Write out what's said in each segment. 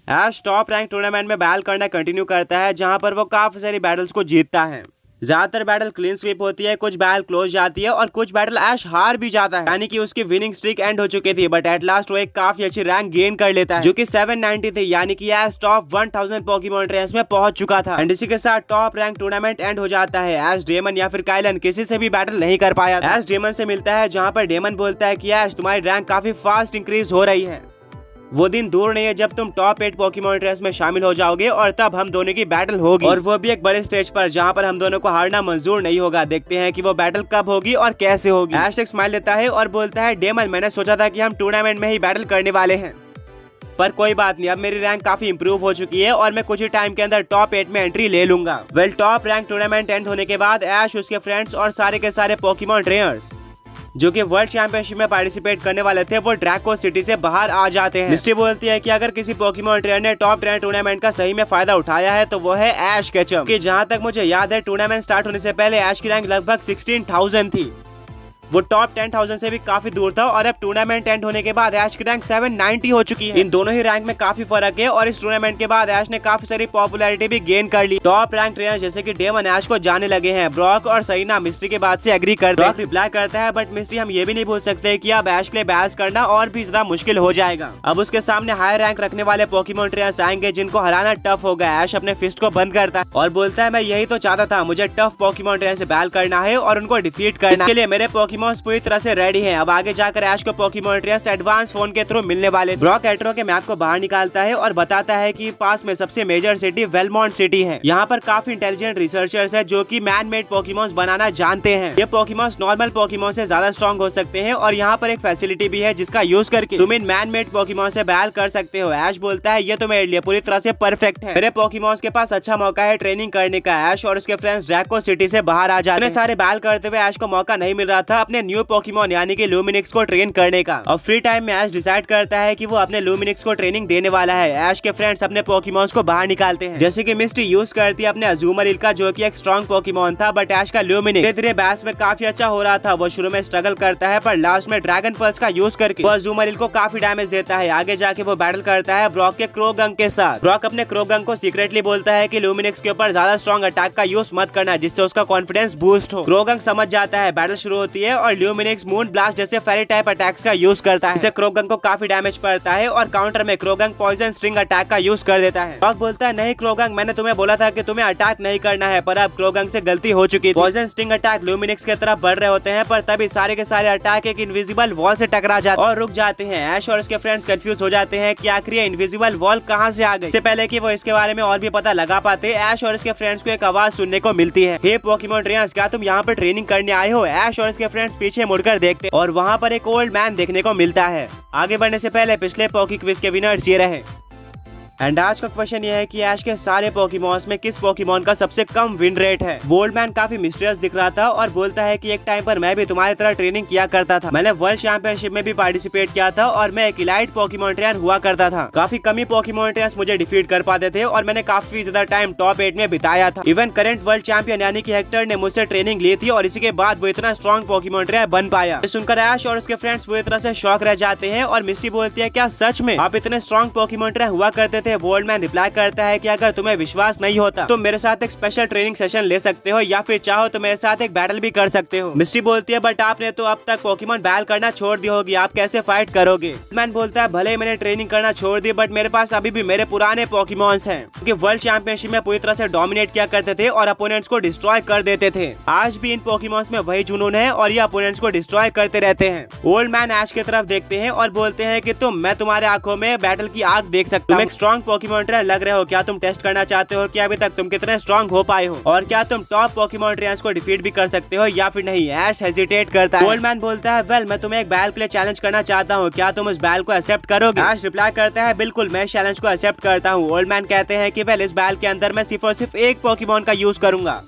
ऐश top rank tournament में battle करना continue करता है, जहां पर वो काफी सारी बैटल्स को जीतता है। ज्यादातर बैटल क्लीन स्वीप होती है, कुछ बैटल क्लोज जाती है और कुछ बैटल ऐश हार भी जाता है, यानी कि उसकी विनिंग स्ट्रीक एंड हो चुकी थी। बट एट लास्ट वो एक काफी अच्छी रैंक गेन कर लेता है, जो कि 790 थी, यानी कि ऐश टॉप 1000 पोकेमॉन ट्रेंड्स में पहुंच चुका था। एंड इसी के साथ टॉप रैंक टूर्नामेंट एंड हो जाता है। ऐश डेमन या फिर काइलन किसी से भी बैटल नहीं कर पाया। ऐश डेमन से मिलता है, जहाँ पर डेमन बोलता है कि ऐश तुम्हारी रैंक काफी फास्ट इंक्रीज हो रही है। वो दिन दूर नहीं है जब तुम टॉप 8 पोकेमॉन ट्रेंड्स में शामिल हो जाओगे और तब हम दोनों की बैटल होगी, और वो भी एक बड़े स्टेज पर, जहाँ पर हम दोनों को हारना मंजूर नहीं होगा। देखते हैं कि वो बैटल कब होगी और कैसे होगी। ऐश एक स्माइल लेता है और बोलता है, डेमन मैंने सोचा था कि हम टूर्नामेंट में ही बैटल करने वाले हैं, पर कोई बात नहीं, अब मेरी रैंक काफी इंप्रूव हो चुकी है और मैं कुछ ही टाइम के अंदर टॉप 8 में एंट्री ले लूंगा। Well, top rank tournament and होने के बाद ऐश, उसके फ्रेंड्स और सारे के सारे पोकेमॉन ट्रेनर्स जो कि वर्ल्ड चैंपियनशिप में पार्टिसिपेट करने वाले थे, वो ड्रैको सिटी से बाहर आ जाते हैं। मिस्टी बोलती है कि अगर किसी पोकेमॉन ट्रेनर ने टॉप 10 टूर्नामेंट का सही में फायदा उठाया है तो वो है ऐश केचम, कि जहां तक मुझे याद है टूर्नामेंट स्टार्ट होने से पहले ऐश की रैंक लगभग 16,000 थी। वो टॉप 10,000 से भी काफी दूर था और अब टूर्नामेंट एंड होने के बाद ऐश की रैंक 790 हो चुकी है। इन दोनों ही रैंक में काफी फर्क है और इस टूर्नामेंट के बाद ऐश ने काफी सारी पॉपुलैरिटी भी गेन कर ली। टॉप रैंक ट्रेनर जैसे कि डेमन ऐश को जाने लगे हैं। ब्रॉक और सईना मिस्ट्री के बाद से एग्री करते हैं। ब्रॉक रिप्लाई करता है, बट मिस्ट्री हम ये भी नहीं भूल सकते कि अब ऐश के लिए बैलेंस करना और भी ज्यादा मुश्किल हो जाएगा। अब उसके सामने हाई रैंक रखने वाले पोकेमॉन ट्रेनर्स आएंगे जिनको हराना टफ होगा। ऐश अपने फिस्ट को बंद करता है और बोलता है, मैं यही तो चाहता था, मुझे टफ पोकेमॉन ट्रेनर से बैटल करना है और उनको डिफीट करना है। इसके लिए मेरे पोकेमॉन्स पूरी तरह से रेडी हैं। अब आगे जाकर ऐश को पोकेमॉन ट्रेनर्स एडवांस फोन के थ्रू मिलने वाले। ब्रॉक एट्रो के मैप को बाहर निकालता है और बताता है कि पास में सबसे मेजर सिटी वेलमॉन्ट सिटी है। यहाँ पर काफी इंटेलिजेंट रिसर्चर्स हैं जो कि मैन मेड पोकेमॉन्स बनाना जानते हैं। ये पोकेमॉन्स नॉर्मल पोकेमॉन से ज्यादा स्ट्रॉन्ग हो सकते हैं और यहाँ पर एक फैसिलिटी भी है जिसका यूज करके तुम इन मैन मेड पोकेमॉन से बैटल कर सकते हो। ऐश बोलता है, ये तो मेरे लिए पूरी तरह से परफेक्ट है, मेरे पोकेमॉन्स के पास अच्छा मौका है ट्रेनिंग करने का। ऐश और उसके फ्रेंड्स ड्रैको सिटी से बाहर आ जाते हैं। सारे बैटल करते हुए ऐश को मौका नहीं मिल रहा था अपने न्यू पोकेमॉन यानी कि लुमिनिक्स को ट्रेन करने का। और फ्री टाइम में ऐश डिसाइड करता है कि वो अपने लुमिनिक्स को ट्रेनिंग देने वाला है। ऐश के फ्रेंड्स अपने पोकेमॉन्स को बाहर निकालते हैं, जैसे कि मिस्टी यूज करती है अपने अजूमरिल का, जो कि एक स्ट्रॉन्ग पोकेमॉन था, बट ऐश का लुमिनिक्स धीरे धीरे बैस में काफी अच्छा हो रहा था। वो शुरू में स्ट्रगल करता है पर लास्ट में ड्रैगन पल्स का यूज करके वो अजूमरिल को काफी डैमेज देता है। आगे जाके वो बैटल करता है ब्रॉक के क्रोगंग के साथ। ब्रॉक अपने क्रोगंग को सीक्रेटली बोलता है कि लुमिनिक्स के ऊपर ज्यादा स्ट्रॉन्ग अटैक का यूज मत करना, जिससे उसका कॉन्फिडेंस बूस्ट हो। क्रोगंग समझ जाता है, बैटल शुरू होती है और लुमिनिक्स मून ब्लास्ट जैसे फेरी टाइप अटैक्स का यूज करता है। इससे क्रोगंग को काफी डैमेज पड़ता है और काउंटर में क्रोगंग पॉइजन स्ट्रिंग अटैक का यूज कर देता है। ब्रॉक बोलता है, नहीं क्रोगंग, मैंने तुम्हें बोला था कि तुम्हें अटैक नहीं करना है, पर अब क्रोगंग से गलती हो चुकी थी। पॉइजन स्ट्रिंग अटैक लुमिनिक्स की तरफ बढ़ रहे होते हैं, पर तभी सारे के सारे अटैक एक इनविजिबल वॉल से टकरा जाते और रुक जाते हैं। ऐश और उसके फ्रेंड्स कंफ्यूज हो जाते हैं कि आखिर ये इनविजिबल वॉल कहां से आ गई। इससे पहले कि वो इसके बारे में और भी पता लगा पाते, ऐश और इसके फ्रेंड्स को एक आवाज सुनने को मिलती है, हे पोकेमॉन ट्रेनर्स, क्या तुम यहाँ पर ट्रेनिंग करने आए हो? ऐश और इसके फ्रेंड्स पीछे मुड़कर देखते और वहाँ पर एक ओल्ड मैन देखने को मिलता है। आगे बढ़ने से पहले पिछले पोकी क्विज के विनर्स ये रहे। एंड आज का क्वेश्चन ये है कि ऐश के सारे पोकेमॉन्स में किस पोकेमॉन का सबसे कम विन रेट है। बोल्ड मैन काफी मिस्टीरियस दिख रहा था और बोलता है कि एक टाइम पर मैं भी तुम्हारी तरह ट्रेनिंग किया करता था, मैंने वर्ल्ड चैंपियनशिप में भी पार्टिसिपेट किया था और मैं एक इलाइट पोकेमॉन ट्रेनर हुआ करता था। काफी कमी पोकेमॉन ट्रेनर्स मुझे डिफीट कर पाते थे और मैंने काफी ज्यादा टाइम टॉप 8 में बिताया था। इवन करंट वर्ल्ड चैंपियन यानी कि हेक्टर ने मुझसे ट्रेनिंग ली थी और इसी के बाद वो इतना स्ट्रॉन्ग पोकेमॉन ट्रेनर बन पाया। सुनकर ऐश और उसके फ्रेंड्स पूरी तरह से शॉक रह जाते हैं और मिस्टी बोलती है, क्या सच में आप इतने स्ट्रॉन्ग पोकेमॉन ट्रेनर हुआ करते थे? बोल्ड मैन रिप्लाई करता है कि अगर तुम्हें विश्वास नहीं होता तो मेरे साथ एक स्पेशल ट्रेनिंग सेशन ले सकते हो या फिर चाहो तो मेरे साथ एक बैटल भी कर सकते हो। मिस्टी बोलती है, बट आपने तो अब तक पोकेमॉन बैटल करना छोड़ दी होगी, आप कैसे फाइट करोगे? मैन बोलता है, भले ही मैंने ट्रेनिंग करना छोड़ दी, बट मेरे पास अभी भी मेरे पुराने पोकेमॉन्स हैं, क्योंकि वर्ल्ड चैंपियनशिप में पूरी तरह से डोमिनेट किया करते थे और अपोनेंट्स को डिस्ट्रॉय कर देते थे। आज भी इन पोकेमॉन्स में वही जुनून है और ये अपोनेंट्स को डिस्ट्रॉय करते रहते हैं। ओल्ड मैन ऐश की तरफ देखते हैं और बोलते हैं कि मैं तुम्हारे आंखों में बैटल की आग देख सकता हूं। तुम एक स्ट्रॉन्ग पोकेमॉन ट्रेनर लग रहे हो, क्या तुम टेस्ट करना चाहते हो कि अभी तक तुम कितने स्ट्रॉन्ग हो पाए हो और क्या तुम टॉप पोकेमॉन ट्रेनर्स को डिफीट भी कर सकते हो या फिर नहीं? ऐश हेजिटेट करता है। ओल्ड मैन बोलता है, वेल मैं तुम्हें एक बैटल के लिए चैलेंज करना चाहता हूँ, क्या तुम उस बैटल को एक्सेप्ट करोगे? ऐश रिप्लाई करता है, बिल्कुल मैं चैलेंज को एक्सेप्ट करता हूँ। ओल्ड मैन कहते हैं कि वेल इस बैटल के अंदर मैं सिर्फ और सिर्फ एक पोकेमॉन का यूज करूंगा।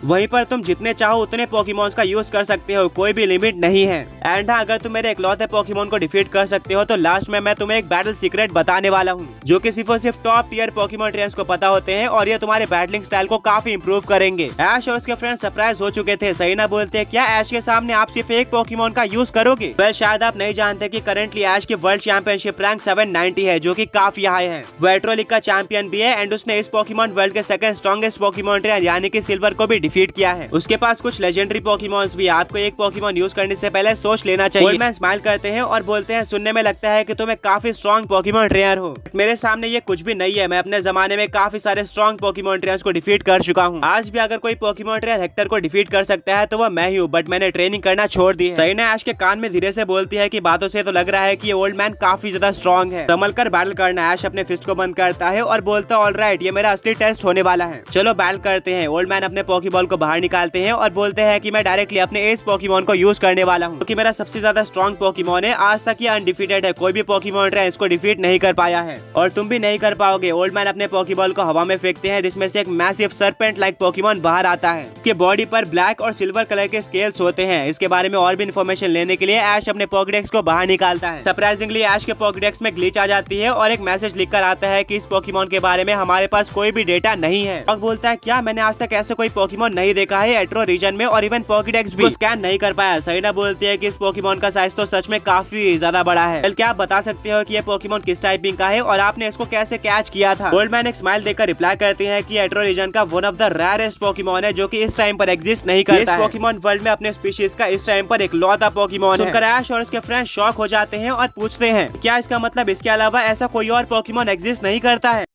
वहीं पर तुम जितने चाहो उतने पोकेमॉन्स का यूज कर सकते हो, कोई भी लिमिट नहीं है। एंड हाँ, अगर तुम मेरे इकलौते पोकेमॉन को डिफीट कर सकते हो तो लास्ट में मैं तुम्हें एक बैटल सीक्रेट बताने वाला हूँ, जो कि सिर्फ और सिर्फ टॉप टियर पोकेमॉन ट्रेनर्स को पता होते हैं और ये तुम्हारे बैटलिंग स्टाइल को काफी इंप्रूव करेंगे। ऐश और उसके फ्रेंड्स सरप्राइज हो चुके थे, सही ना बोलते? क्या ऐश के सामने आप सिर्फ एक पोकेमॉन का यूज करोगे? वह शायद आप नहीं जानते कि करंटली ऐश की वर्ल्ड चैंपियनशिप रैंक 790 है, जो कि काफी हाई है। वो एट्रो लीग का चैंपियन भी है एंड उसने इस पोकेमॉन वर्ल्ड के सेकंड स्ट्रॉन्गेस्ट पोकेमॉन ट्रेनर यानी कि सिल्वर को भी डिफीट किया है। उसके पास कुछ लेजेंडरी पोकेमॉन्स भी। आपको एक पोकेमॉन यूज करने से पहले सोच लेना चाहिए। ओल्ड मैन स्माइल करते हैं और बोलते हैं, सुनने में लगता है कि तुम एक काफी स्ट्रॉन्ग पोकेमॉन ट्रेनर हो। मेरे सामने ये कुछ भी नहीं है। मैं अपने जमाने में काफी सारे स्ट्रॉन्ग पोकेमॉन ट्रेनर्स को डिफीट कर चुका हूँ। आज भी अगर कोई पोकेमॉन ट्रेनर हेक्टर को डिफीट कर सकता है तो वह मैं ही हूँ, बट मैंने ट्रेनिंग करना छोड़ दी है। सही ने ऐश के कान में धीरे से बोलती है कि बातों से तो लग रहा है कि ये ओल्ड मैन काफी ज्यादा स्ट्रॉन्ग है। संभल कर बैटल करना। ऐश अपने फिस्ट को बंद करता है और बोलता है, ऑलराइट, ये मेरा असली टेस्ट होने वाला है, चलो बैटल करते हैं। ओल्ड मैन अपने पोकेबॉल को बाहर निकालते हैं और बोलते हैं कि मैं डायरेक्टली अपने एस पोकेमॉन को यूज करने वाला हूँ, क्योंकि मेरा सबसे ज्यादा स्ट्रॉन्ग पोकेमॉन है। आज तक ये अनडिफीटेड है, कोई भी पोकेमॉन ट्रेनर इसको डिफीट नहीं कर पाया है और तुम भी नहीं कर पाओगे। ओल्ड मैन अपने पोकेबॉल को हवा में फेंकते हैं, जिसमें से एक मैसिव सर्पेंट लाइक पोकेमॉन बाहर आता है। इसके बॉडी पर ब्लैक और सिल्वर कलर के स्केल्स होते हैं। इसके बारे में और भी इन्फॉर्मेशन लेने के लिए ऐश अपने पॉकेडेक्स को बाहर निकालता है। सरप्राइजिंगली ऐश के पॉकेडेक्स में ग्लिच आ जाती है और एक मैसेज लिखकर आता है कि इस पोकेमॉन के बारे में हमारे पास कोई भी डेटा नहीं है। और बोलता है, क्या मैंने आज तक ऐसे कोई पोकेमॉन नहीं देखा है एट्रो रीजन में, और इवन पॉकेडेक्स भी स्कैन नहीं कर पाया। सही ना बोलती है कि इस पोकेमॉन का साइज तो सच में काफी ज्यादा बड़ा है। क्या आप बता सकते हो कि ये पोकेमॉन किस टाइपिंग का है और आपने इसको कैसे कैच किया था? ओल्ड मैन एक स्माइल देकर रिप्लाई करते हैं कि एट्रो रीजन का one of the rarest Pokemon है, जो कि इस टाइम पर एग्जिस्ट नहीं करता है। इस पोकेमॉन वर्ल्ड में अपने स्पीशीज का इस टाइम पर इकलौता पोकेमॉन है। सुनकर ऐश और उसके फ्रेंड्स शॉक हो जाते हैं और पूछते हैं, क्या इसका मतलब इसके अलावा ऐसा कोई और पोकेमॉन एग्जिस्ट नहीं करता है?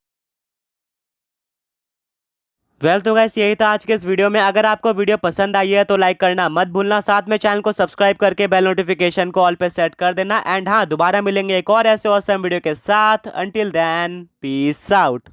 तो गाइस, यही था आज के इस वीडियो में। अगर आपको वीडियो पसंद आई है तो लाइक करना मत भूलना, साथ में चैनल को सब्सक्राइब करके बेल नोटिफिकेशन को ऑल पे सेट कर देना। एंड हाँ, दोबारा मिलेंगे एक और ऐसे ऑसम वीडियो के साथ। Until then, peace out.